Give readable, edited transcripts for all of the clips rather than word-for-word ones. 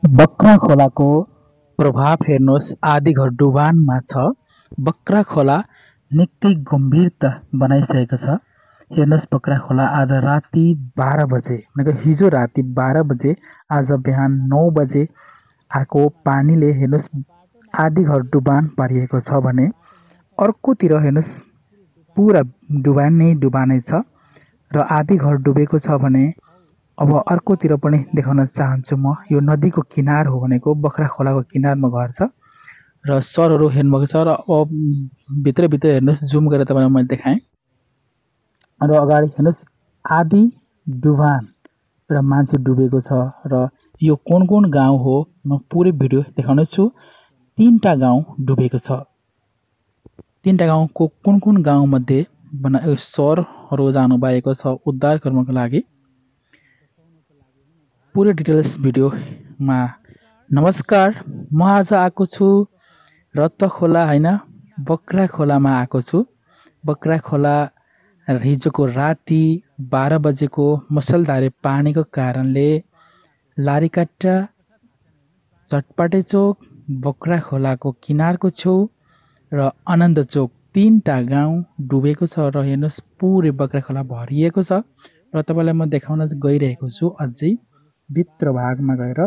बक्रा खोलाको प्रभाव हेर्नुहोस् आदिघर डुबानमा छ। बक्रा खोला निकै गम्भीरता बनाइसकेको छ। हेर्नुहोस् बक्रा खोला आज राति 12 बजे हिजो राति 12 बजे आज बिहान 9 बजे आएको पानीले हेर्नुहोस् आदिघर डुबान पारिएको छ भने अर्कोतिर हेर्नुहोस् पुरा डुबान नै डुबानै छ र आदिघर डुबेको छ भने अब अर्कोतिर पनि देखाउन चाहन्छु म। यो नदीको किनार हो भनेको बक्रा खोलाको किनारमा घर छ र सरहरू हेर्नुभएको छ र अब भित्र हेर्नुहोस् जुम गरेर तपाईँलाई मैले देखाएँ र अगाडि हेर्नुहोस् आदि डुबान र मान्छे डुबेको छ र यो कुन गाउँ हो म पुरै भिडियो देखाउने छु। 3टा गाउँ डुबेको छ। 3टा गाउँको कुन गाउँमध्ये सरहरू जानुभएको छ उद्धार कर्मको लागि। पुरै डिटेल्स भिडियोमा। नमस्कार, म आज आएको छु रत्त खोला होइन बक्रा खोलामा आएको छु। बक्रा खोला हिजोको राति 12 बजेको मुसलधारे पानीको कारणले लारीकाट्टा, चटपाटे चोक, बक्रा खोलाको किनारको छेउ र आनन्द चोक 3टा गाउँ डुबेको छ र हेर्नुहोस् पुरै बक्रा खोला भरिएको छ र तपाईँलाई म देखाउन गइरहेको छु। अझै भित्र भागमा गएर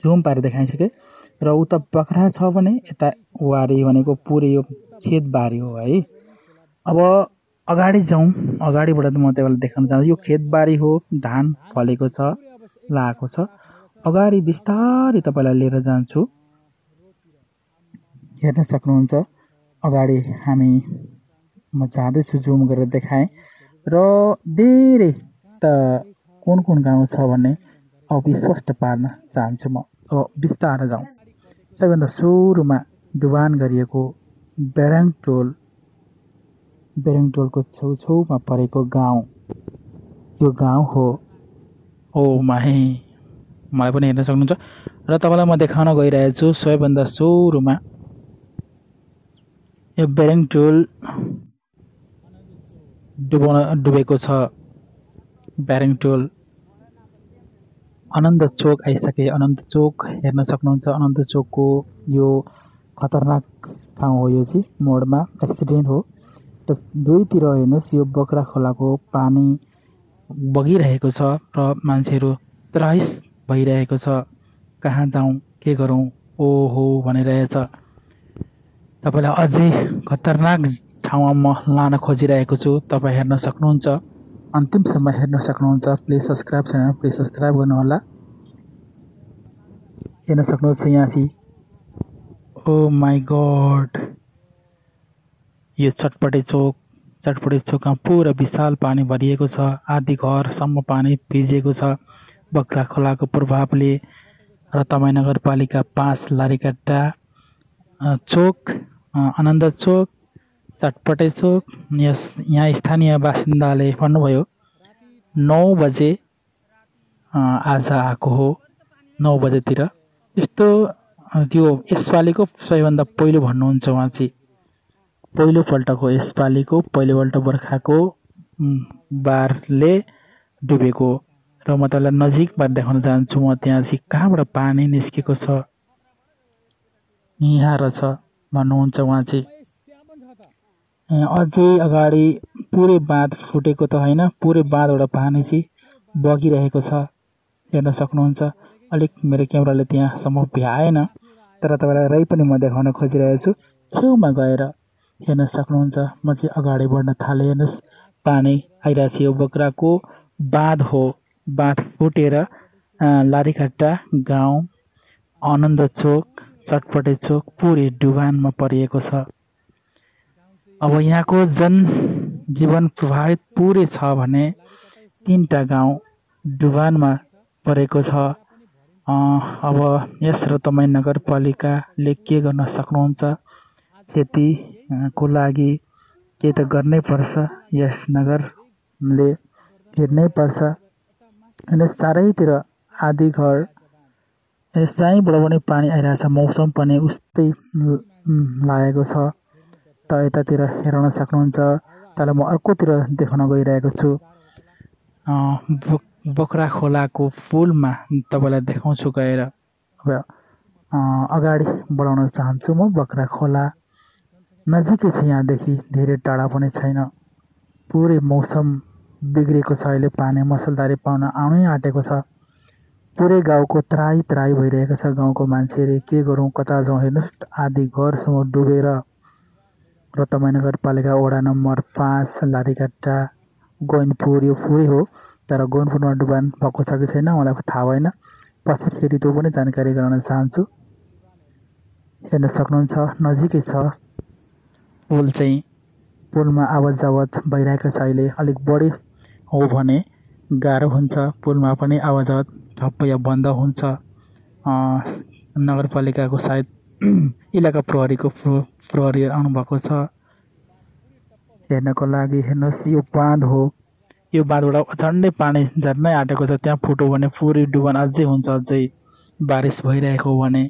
जुम पारेर देखाइसकेँ र उता बक्रा छ भने यता वारी भनेको पुरै यो खेतबारी हो है। अब अगाडि जाउँ। अगाडिबाट म तपाईँलाई देखाउन चाहन्छु। यो खेतबारी हो, धान फलेको छ, लागेको छ। अगाडि बिस्तारै तपाईँलाई लिएर जान्छु। हेर्न सक्नुहुन्छ अगाडि म जाँदैछु, जुम गरेर देखाएँ र धेरै त कुन गाउँ छ भन्ने अब स्पष्ट पार्न चाहन्छु म। अब बिस्तारै जाउँ। सबैभन्दा सुरुमा डुबान गरिएको बेरेङटोलको छेउछाउमा परेको गाउँ यो गाउँ हो। ओ माहे, मलाई पनि हेर्न सक्नुहुन्छ र तपाईँलाई म देखाउन गइरहेको छु। सबैभन्दा सुरुमा यो बेरेङटोल डुबेको छ। बेरेङटोल आनन्द चोक आइसके। आनन्द चोक हेर्न सक्नुहुन्छ। आनन्द चोकको यो खतरनाक ठाउँ हो। यो चाहिँ मोडमा एक्सिडेन्ट हो र दुईतिर हेर्नुहोस् यो बक्रा खोलाको पानी बगिरहेको छ र मान्छेहरू त्रास भइरहेको छ। कहाँ जाउँ, के गरौँ, ओहो भनिरहेछ। तपाईँलाई अझै खतरनाक ठाउँमा म लान खोजिरहेको छु। तपाईँ हेर्न सक्नुहुन्छ, अन्तिमसम्म हेर्न सक्नुहुन्छ। प्लिज सब्सक्राइब छैन, प्लिज सब्सक्राइब गर्नुहोला। हेर्न सक्नुहुन्छ यहाँ ओ माई गड, यो चटपटे चोकमा पुरा विशाल पानी भरिएको छ। आधी घरसम्म पानी भिजेको छ बक्रा खोलाको प्रभावले। र तमाई नगरपालिका 5 लारीकाट्टा चोक, आनन्द चोक, चटपटे चोक, यहाँ स्थानीय बासिन्दाले भन्नुभयो 9 बजे आज आएको हो। 9 बजेतिर यस्तो त्यो यसपालिको सबैभन्दा पहिलो भन्नुहुन्छ उहाँ चाहिँ। पहिलोपल्टको यसपालिको पहिलोपल्ट बर्खाको बाढले डुबेको र म तपाईँलाई नजिकबाट देखाउन चाहन्छु। म त्यहाँ चाहिँ कहाँबाट पानी निस्केको छ यहाँ रहेछ भन्नुहुन्छ उहाँ चाहिँ। अझै अगाडि पुरै बाँध फुटेको त होइन, पुरै बाँधबाट पानी चाहिँ बगिरहेको छ। हेर्न सक्नुहुन्छ। अलिक मेरो क्यामेराले त्यहाँसम्म भ्याएन, तर तपाईँलाई रै पनि म देखाउन खोजिरहेको छु। छेउमा गएर हेर्न सक्नुहुन्छ। म चाहिँ अगाडि बढ्न थालेँ। हेर्नुहोस् पानी आइरहेको छ। यो बक्राको बाँध हो। बाँध फुटेर लारीकाट्टा गाउँ, आनन्द चोक, चटपटे चोक पुरै डुबानमा परिएको छ। अब यहाँको जनजीवन प्रभावित पुरै छ भने 3टा गाउँ डुबानमा परेको छ। अब यस रतमाई नगरपालिकाले के गर्न सक्नुहुन्छ? क्षतिको लागि के त गर्नै पर्छ। यस नगरले हेर्नै पर्छ। अनि चारैतिर आधी घर, जहीँबाट पनि पानी आइरहेछ। मौसम पनि उस्तै लागेको छ। त यतातिर हेर्न सक्नुहुन्छ। तर म अर्कोतिर देखाउन गइरहेको छु। बक्रा खोलाको पुलमा तपाईँलाई देखाउँछु गएर। अब अगाडि बढाउन चाहन्छु म। बक्रा खोला नजिकै छ, यहाँदेखि धेरै टाढा पनि छैन। पुरै मौसम बिग्रेको छ, अहिले पानी मुसलधारे पाउन आउनै आँटेको छ। पुरै गाउँको त्राही त्राही भइरहेको छ। गाउँको मान्छेले के गरौँ कता जाउँ, हेर्नुहोस् आधी घरसम्म डुबेर। रतनमान नगरपालिका वडा नम्बर 5 लारीकाट्टा गैनपुर, यो पुरै हो। तर गैनपुरमा डुबान भएको छ कि छैन मलाई थाहा भएन। पछि फेरि त्यो पनि जानकारी गराउन चाहन्छु। हेर्न सक्नुहुन्छ नजिकै छ पुल चाहिँ। पुलमा आवत जावत भइरहेको छ। अहिले अलिक बढी हो भने गाह्रो हुन्छ, पुलमा पनि आवत जावत ठप्प या बन्द हुन्छ। नगरपालिकाको सायद इलाका प्रहरीको प्रहरी आउनुभएको छ हेर्नको लागि। हेर्नुहोस् यो बाँध हो। यो बाँधबाट झन्डै पानी झर्नै आँटेको छ। त्यहाँ फुट्यो भने पुरै डुबान अझै हुन्छ, अझै बारिस भइरहेको हो भने।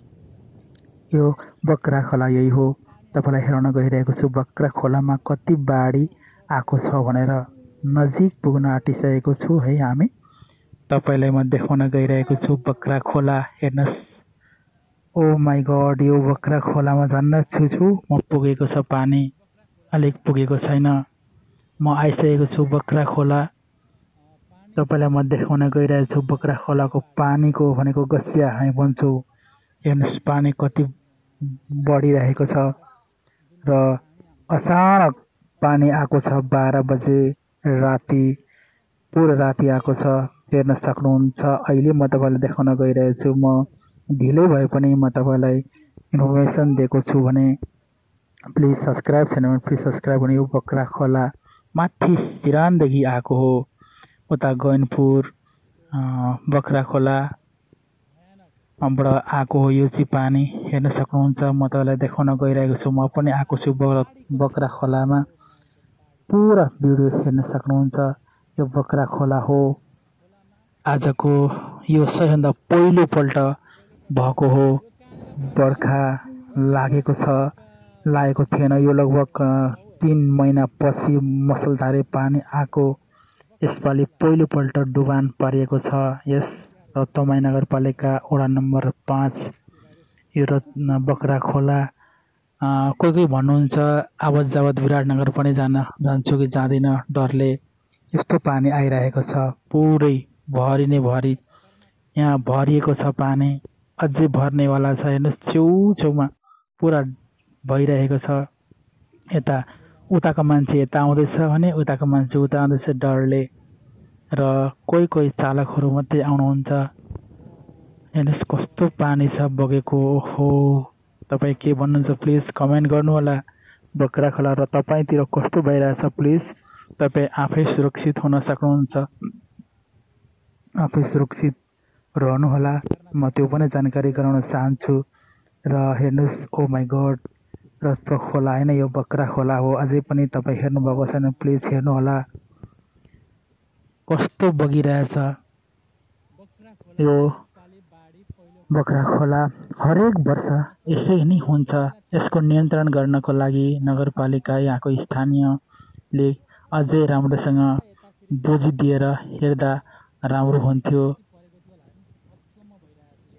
यो बक्रा खोला यही हो। तपाईँलाई हेराउन गइरहेको छु बक्रा खोलामा कति बाढी आएको छ भनेर। नजिक पुग्न आँटिसकेको छु है हामी। तपाईँलाई म देखाउन गइरहेको छु बक्रा खोला। हेर्नुहोस्, ओ माई गड, यो बक्रा खोलामा झन् छु म पुगेको छ पानी, अलिक पुगेको छैन। म आइसकेको छु बक्रा खोला। तपाईँलाई म देखाउन गइरहेको छु बक्रा खोलाको पानीको भनेको गसिया हामी भन्छौँ। हेर्नुहोस् पानी कति बढिरहेको छ र अचानक पानी आएको छ। 12 बजे राति, पुरा राति आएको छ। हेर्न सक्नुहुन्छ। अहिले म तपाईँलाई देखाउन गइरहेको छु। म ढिलो भए पनि म तपाईँलाई इन्फर्मेसन दिएको छु भने प्लिज सब्सक्राइब छैन भने प्लिज सब्सक्राइब गर्नु। यो बक्रा खोला माथि सिरानदेखि आएको हो, उता गैनपुर बक्रा खोला बाट आएको हो यो चाहिँ पानी। हेर्न सक्नुहुन्छ। म तपाईँलाई देखाउन गइरहेको छु। म पनि आएको छु बक्रा खोलामा। पुरा भिडियो हेर्न सक्नुहुन्छ। यो बक्रा खोला हो। आजको यो सबैभन्दा पहिलोपल्ट भएको हो। बर्खा लागेको थिएन। यो लगभग 3 महिनापछि मुसलधारे पानी आएको। यसपालि पहिलोपल्ट डुबान पारिएको छ यस रतनमान नगरपालिका वडा नम्बर 5 यो बक्रा खोला। कोही कोही भन्नुहुन्छ आवत जावत विराटनगर पनि जान्छु कि जाँदिन डरले। यस्तो पानी आइरहेको छ, पुरै भरि नै भरि यहाँ भरिएको छ पानी, अझै भर्नेवाला छ। हेर्नुहोस् छेउछेउमा पुरा भइरहेको छ। यता उताको मान्छे यता आउँदैछ भने उताको मान्छे उता आउँदैछ डरले, र कोही कोही चालकहरू मात्रै आउनुहुन्छ। हेर्नुहोस् कस्तो पानी छ बगेको हो। तपाईँ के भन्नुहुन्छ प्लिज कमेन्ट गर्नु होला। बक्रा खोला र तपाईँतिर कस्तो भइरहेछ प्लिज तपाईँ आफै सुरक्षित हुन सक्नुहुन्छ, आफै सुरक्षित रहनुहोला। म त्यो पनि जानकारी गराउन चाहन्छु। र हेर्नुहोस् ओ माई गड, र खोला होइन यो बक्रा खोला हो। अझै पनि तपाईँ हेर्नुभएको छैन प्लिज हेर्नुहोला कस्तो बगिरहेछ यो बक्रा खोला। हरेक वर्ष यसै नै हुन्छ। यसको नियन्त्रण गर्नको लागि नगरपालिका यहाँको स्थानीयले अझै राम्रोसँग बुझिदिएर हेर्दा राम्रो हुन्थ्यो।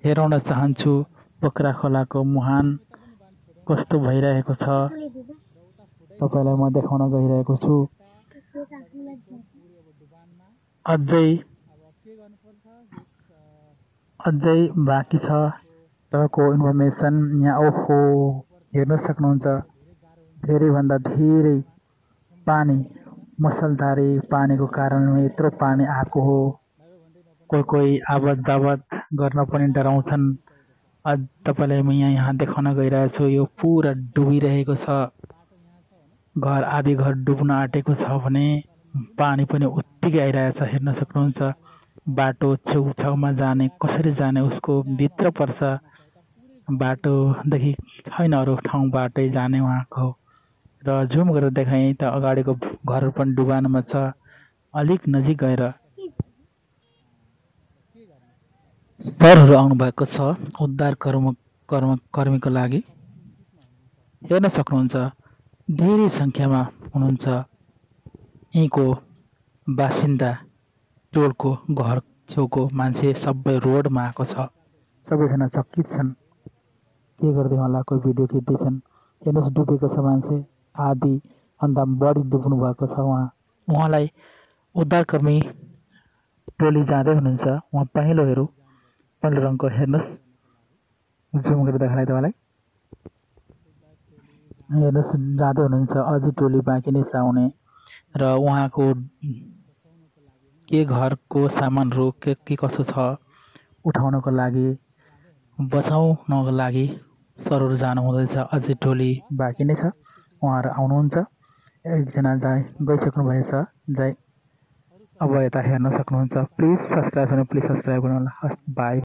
हेराउन चाहन्छु बक्रा खोलाको मुहान कस्तो भइरहेको छ, तपाईँलाई म देखाउन गइरहेको छु। अझै बाँकी छ तपाईँको इन्फर्मेसन यहाँ। ओहो हेर्न सक्नुहुन्छ, धेरैभन्दा धेरै पानी, मुसलधारे पानीको कारणमा यत्रो पानी आएको हो। कोही कोही आवत जावत गर्न पनि डराउँछन्। तपाईँलाई म यहाँ देखाउन गइरहेको छु। यो पुरा डुबिरहेको छ। आधी घर डुब्न आँटेको छ भने पानी पनि उत्तिकै आइरहेछ। हेर्न सक्नुहुन्छ। बाटो छेउछाउमा जाने कसरी जाने उसको भित्र पर्छ। बाटोदेखि छैन अरू ठाउँ बाटै जाने उहाँको। र जुम गरेर देखाएँ त अगाडिको घर पनि डुबानमा छ। अलिक नजिक गएर सरहरू आउनुभएको छ उद्धार कर्मीको लागि। हेर्न सक्नुहुन्छ धेरै सङ्ख्यामा हुनुहुन्छ यहीँको बासिन्दा टोलको घर छेउको मान्छे सबै रोडमा आएको छ। सबैजना चकित छन्। के गर्दै होला, कोही भिडियो खिच्दैछन्। हेर्नुहोस्, डुबेको छ मान्छे, आधी भन्दा बढी डुब्नु भएको छ। उहाँलाई उद्धारकर्मी टोली जाँदै हुनुहुन्छ। उहाँ पहेँलो रङको हेर्नुहोस्, जुम गरेर देखाएँ तपाईँलाई। हेर्नुहोस्, जाँदै हुनुहुन्छ। अझै टोली बाँकी नै छ आउने, र उहाँको के घरको सामानहरू के कसो छ उठाउनको लागि, बचाउनको लागि सरहरू जानु हुँदैछ। अझै टोली बाँकी नै छ, उहाँहरू आउनुहुन्छ। एकजना गइसक्नु भएछ, अब यता हेर्न सक्नुहुन्छ। प्लिज सब्सक्राइब गर्नु, प्लिज सब्सक्राइब गर्नु होला। हस्, बाई।